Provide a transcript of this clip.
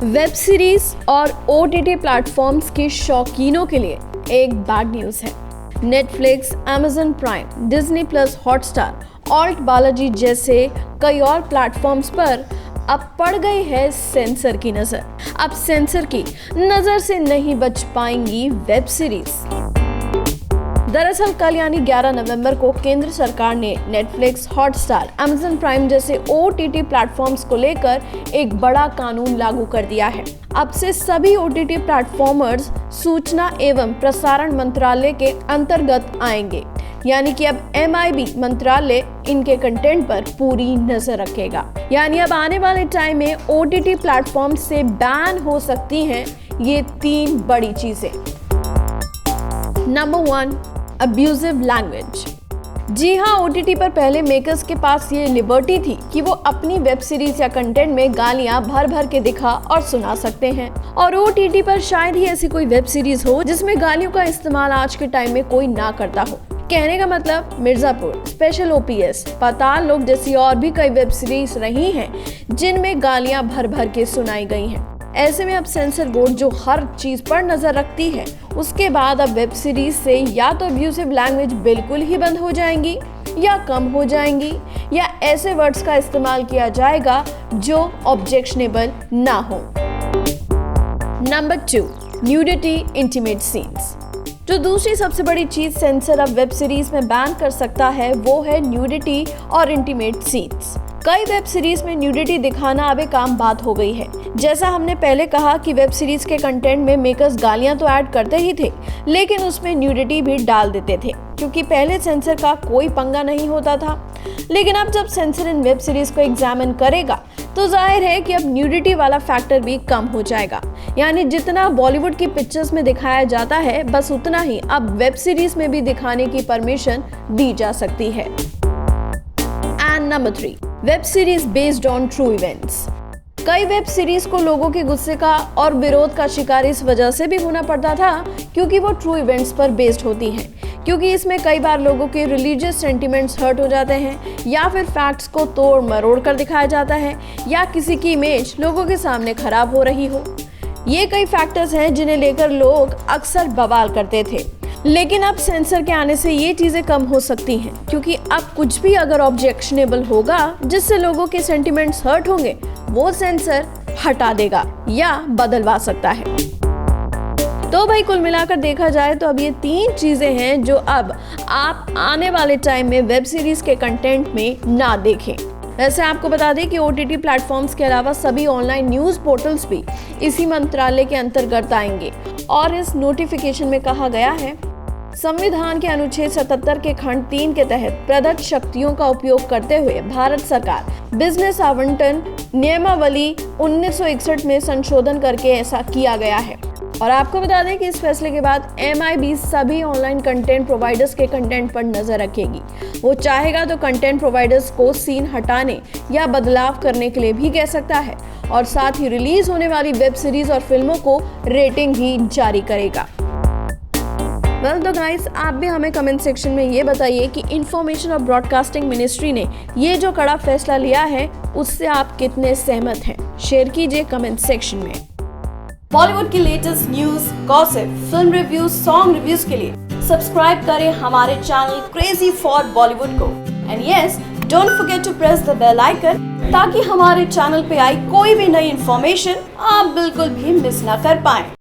Web series और OTT platforms के शौकीनों के लिए एक बैड न्यूज़ है। Netflix, Amazon prime, Disney plus Hotstar, alt Balaji जैसे कई और प्लेटफॉर्म्स पर अब पड़ गई है सेंसर की नजर। अब सेंसर की नजर से नहीं बच पाएंगी वेब सीरीज। दरअसल कल यानी 11 नवंबर को केंद्र सरकार ने नेटफ्लिक्स, हॉटस्टार, Amazon प्राइम जैसे OTT प्लेटफॉर्म्स को लेकर एक बड़ा कानून लागू कर दिया है। अब से सभी OTT प्लेटफॉर्मर्स सूचना एवं प्रसारण मंत्रालय के अंतर्गत आएंगे, यानी कि अब MIB मंत्रालय इनके कंटेंट पर पूरी नजर रखेगा। यानी अब आने वाले टाइम में OTT प्लेटफॉर्म से बैन हो सकती हैं ये 3 बड़ी चीजें। Number 1, abusive language. जी हाँ, OTT पर पहले मेकर्स के पास ये लिबर्टी थी कि वो अपनी वेब सीरीज या कंटेंट में गालियां भर भर के दिखा और सुना सकते हैं, और OTT पर शायद ही ऐसी कोई वेब सीरीज हो जिसमें गालियों का इस्तेमाल आज के टाइम में कोई ना करता हो। कहने का मतलब मिर्जापुर, स्पेशल OPS, पाताल लोक जैसी और भी कई वेब सीरीज रही हैं जिनमें गालियां भर भर के सुनाई गई हैं। ऐसे में अब सेंसर बोर्ड जो हर चीज पर नजर रखती है, उसके बाद अब वेब सीरीज से या तो अब्यूजिव लैंग्वेज बिल्कुल ही बंद हो जाएंगी या कम हो जाएंगी, या ऐसे वर्ड्स का इस्तेमाल किया जाएगा जो ऑब्जेक्शनेबल ना हो। Number 2, nudity, intimate scenes. जो दूसरी सबसे बड़ी चीज सेंसर अब वेब सीरीज में बैन कर सकता है वो है न्यूडिटी और इंटीमेट सीन्स। कई वेब सीरीज में न्यूडिटी दिखाना अब एक आम बात हो गई है। जैसा हमने पहले कहा कि वेब सीरीज के कंटेंट में मेकर्स गालियां तो ऐड करते ही थे, लेकिन उसमें न्यूडिटी भी डाल देते थे, क्योंकि पहले सेंसर का कोई पंगा नहीं होता था। लेकिन अब जब सेंसर इन वेब सीरीज को एग्जामिन करेगा तो जाहिर है कि अब न्यूडिटी वाला फैक्टर भी कम हो जाएगा। यानी जितना बॉलीवुड की पिक्चर्स में दिखाया जाता है, बस उतना ही अब वेब सीरीज में भी दिखाने की परमिशन दी जा सकती है। And number 3, web series based on true events. कई वेब सीरीज को लोगों के गुस्से का और विरोध का शिकार इस वजह से भी होना पड़ता था क्योंकि वो ट्रू इवेंट्स पर बेस्ड होती हैं, क्योंकि इसमें कई बार लोगों के रिलीजियस सेंटिमेंट्स हर्ट हो जाते हैं, या फिर फैक्ट्स को तोड़ मरोड़ कर दिखाया जाता है, या किसी की इमेज लोगों के सामने खराब हो रही हो। ये कई फैक्टर्स हैं जिन्हें लेकर लोग अक्सर बवाल करते थे। लेकिन अब सेंसर के आने से ये चीजें कम हो सकती हैं, क्योंकि अब कुछ भी अगर ऑब्जेक्शनेबल होगा जिससे लोगों के सेंटिमेंट्स हर्ट होंगे, वो सेंसर हटा देगा या बदलवा सकता है। तो भाई कुल मिलाकर देखा जाए तो अब ये 3 चीजें हैं जो अब आप आने वाले टाइम में वेब सीरीज के कंटेंट में ना देखें। वैसे आपको बता दें कि OTT प्लेटफॉर्म्स के अलावा सभी ऑनलाइन न्यूज पोर्टल्स भी इसी मंत्रालय के अंतर्गत आएंगे, और इस नोटिफिकेशन में कहा गया है, संविधान के अनुच्छेद 77 के खंड 3 के तहत प्रदत्त शक्तियों का उपयोग करते हुए भारत सरकार बिजनेस आवंटन नियमावली 1961 में संशोधन करके ऐसा किया गया है। और आपको बता दें कि इस फैसले के बाद MIB सभी ऑनलाइन कंटेंट प्रोवाइडर्स के कंटेंट पर नजर रखेगी। वो चाहेगा तो कंटेंट प्रोवाइडर्स को सीन हटाने या बदलाव करने के लिए भी कह सकता है, और साथ ही रिलीज होने वाली वेब सीरीज और फिल्मों को रेटिंग भी जारी करेगा। वेल तो गाइस, आप भी हमें कमेंट सेक्शन में ये बताइए कि इंफॉर्मेशन और ब्रॉडकास्टिंग मिनिस्ट्री ने ये जो कड़ा फैसला लिया है उससे आप कितने सहमत हैं, शेयर कीजिए कमेंट सेक्शन में। बॉलीवुड की latest news, gossip, film reviews, song reviews के लिए सब्सक्राइब करें हमारे चैनल क्रेजी फॉर बॉलीवुड को। And yes, don't forget to press the bell icon, ताकि हमारे चैनल पे आई कोई भी नई इंफॉर्मेशन आप बिल्कुल भी मिस ना कर पाएं।